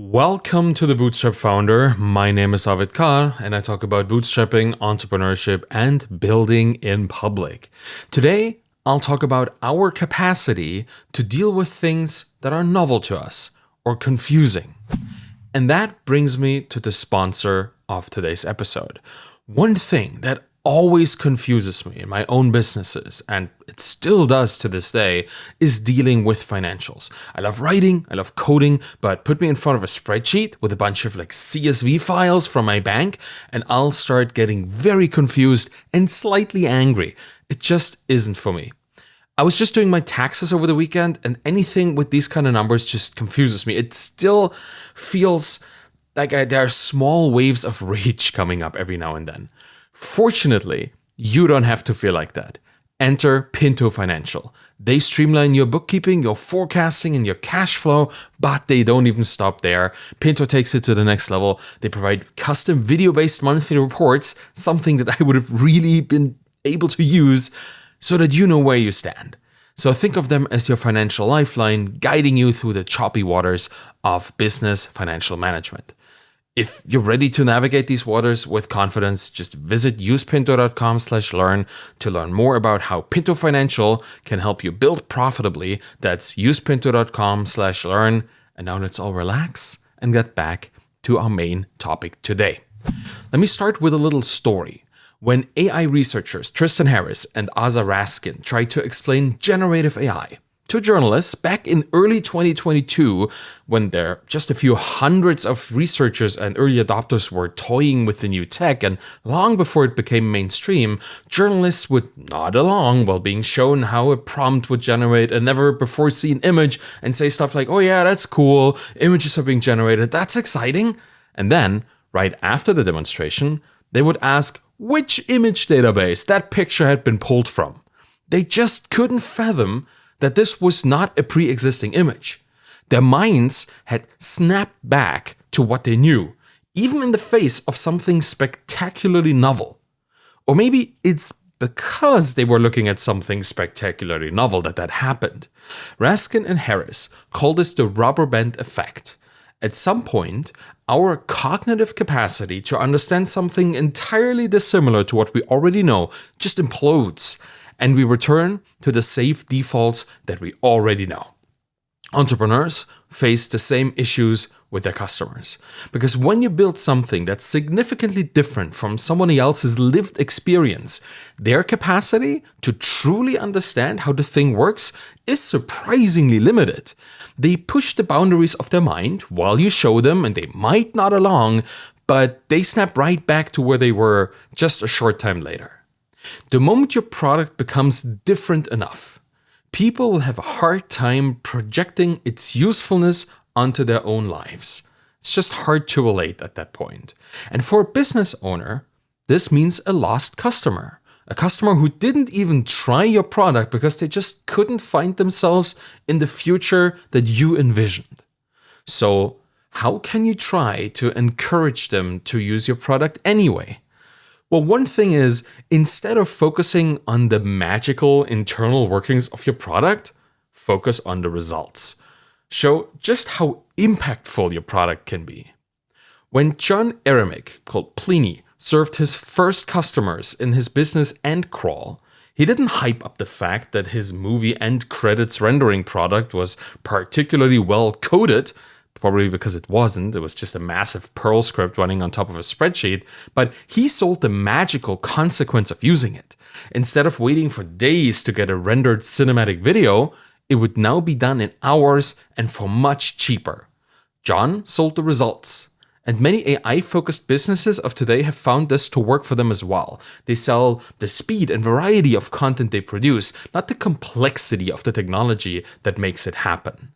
Welcome to the Bootstrap Founder. My name is Avid Khan, and I talk about bootstrapping, entrepreneurship, and building in public. Today, I'll talk about our capacity to deal with things that are novel to us or confusing. And that brings me to the sponsor of today's episode. One thing that always confuses me in my own businesses, and it still does to this day, is dealing with financials. I love writing, I love coding, but put me in front of a spreadsheet with a bunch of CSV files from my bank, and I'll start getting very confused and slightly angry. It just isn't for me. I was just doing my taxes over the weekend, and anything with these kind of numbers just confuses me. It still feels like there are small waves of rage coming up every now and then. Fortunately, you don't have to feel like that. Enter Pinto Financial. They streamline your bookkeeping, your forecasting, and your cash flow, but they don't even stop there. Pinto takes it to the next level. They provide custom video-based monthly reports, something that I would have really been able to use so that you know where you stand. So think of them as your financial lifeline, guiding you through the choppy waters of business financial management. If you're ready to navigate these waters with confidence, just visit usepinto.com/learn to learn more about how Pinto Financial can help you build profitably. That's usepinto.com/learn. And now let's all relax and get back to our main topic today. Let me start with a little story. When AI researchers Tristan Harris and Aza Raskin tried to explain generative AI to journalists back in early 2022, when there just a few hundreds of researchers and early adopters were toying with the new tech, and long before it became mainstream, journalists would nod along while being shown how a prompt would generate a never-before-seen image and say stuff like, "Oh yeah, that's cool, images are being generated, that's exciting." And then, right after the demonstration, they would ask which image database that picture had been pulled from. They just couldn't fathom that this was not a pre-existing image. Their minds had snapped back to what they knew, even in the face of something spectacularly novel. Or maybe it's because they were looking at something spectacularly novel that happened. Raskin and Harris call this the rubber band effect. At some point, our cognitive capacity to understand something entirely dissimilar to what we already know just implodes, and we return to the safe defaults that we already know. Entrepreneurs face the same issues with their customers. Because when you build something that's significantly different from someone else's lived experience, their capacity to truly understand how the thing works is surprisingly limited. They push the boundaries of their mind while you show them, and they might nod along, but they snap right back to where they were just a short time later. The moment your product becomes different enough, people will have a hard time projecting its usefulness onto their own lives. It's just hard to relate at that point. And for a business owner, this means a lost customer. A customer who didn't even try your product because they just couldn't find themselves in the future that you envisioned. So, how can you try to encourage them to use your product anyway? Well, one thing is, instead of focusing on the magical internal workings of your product, focus on the results. Show just how impactful your product can be. When John Eremic, called Pliny, served his first customers in his business EndCrawl, he didn't hype up the fact that his movie end credits rendering product was particularly well coded. Probably because it wasn't. It was just a massive Perl script running on top of a spreadsheet. But he sold the magical consequence of using it. Instead of waiting for days to get a rendered cinematic video, it would now be done in hours and for much cheaper. John sold the results. And many AI-focused businesses of today have found this to work for them as well. They sell the speed and variety of content they produce, not the complexity of the technology that makes it happen.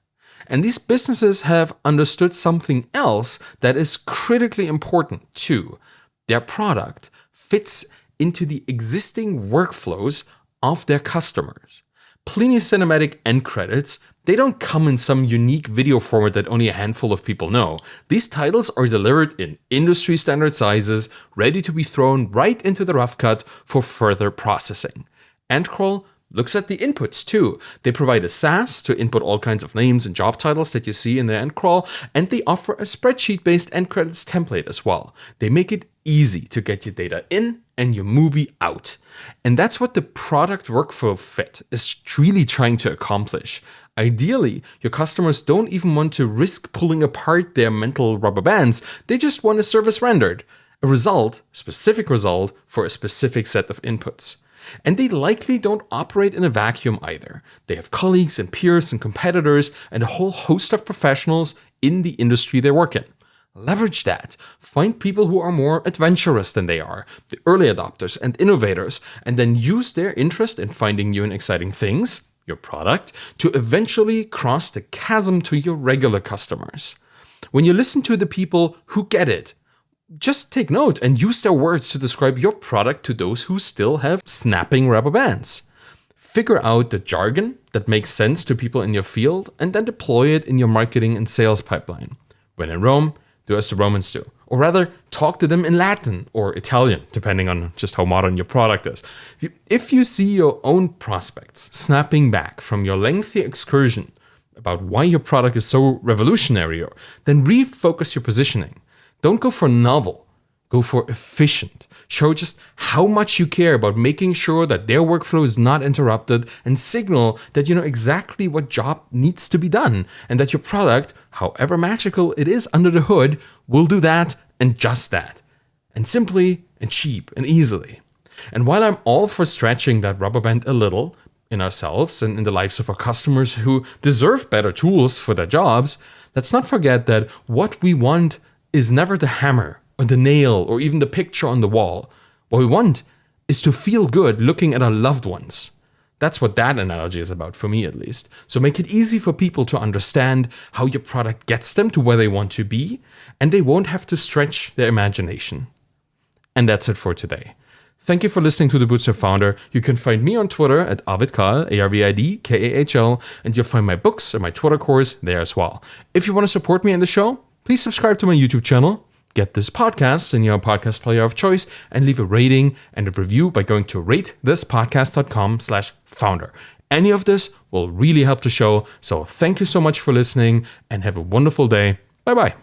And these businesses have understood something else that is critically important too. Their product fits into the existing workflows of their customers. Pliny's cinematic end credits, they don't come in some unique video format that only a handful of people know. These titles are delivered in industry standard sizes, ready to be thrown right into the rough cut for further processing. EndCrawl looks at the inputs too. They provide a SaaS to input all kinds of names and job titles that you see in their end crawl, and they offer a spreadsheet-based end credits template as well. They make it easy to get your data in and your movie out. And that's what the product workflow fit is really trying to accomplish. Ideally, your customers don't even want to risk pulling apart their mental rubber bands. They just want a service rendered, a specific result for a specific set of inputs. And they likely don't operate in a vacuum either. They have colleagues and peers and competitors and a whole host of professionals in the industry they work in. Leverage that. Find people who are more adventurous than they are, the early adopters and innovators, and then use their interest in finding new and exciting things, your product, to eventually cross the chasm to your regular customers. When you listen to the people who get it, just take note and use their words to describe your product to those who still have snapping rubber bands. Figure out the jargon that makes sense to people in your field and then deploy it in your marketing and sales pipeline. When in Rome, do as the Romans do. Or rather, talk to them in Latin or Italian, depending on just how modern your product is. If you see your own prospects snapping back from your lengthy excursion about why your product is so revolutionary, then refocus your positioning. Don't go for novel, go for efficient. Show just how much you care about making sure that their workflow is not interrupted, and signal that you know exactly what job needs to be done and that your product, however magical it is under the hood, will do that and just that. And simply and cheap and easily. And while I'm all for stretching that rubber band a little in ourselves and in the lives of our customers who deserve better tools for their jobs, let's not forget that what we want is never the hammer or the nail or even the picture on the wall. What we want is to feel good looking at our loved ones. That's what that analogy is about, for me at least. So make it easy for people to understand how your product gets them to where they want to be, and they won't have to stretch their imagination. And that's it for today. Thank you for listening to The Bootstrap Founder. You can find me on Twitter at ArvidKahl, ARVIDKAHL, and you'll find my books and my Twitter course there as well. If you want to support me in the show, please subscribe to my YouTube channel, get this podcast in your podcast player of choice, and leave a rating and a review by going to ratethispodcast.com/founder. Any of this will really help the show, so thank you so much for listening and have a wonderful day. Bye-bye.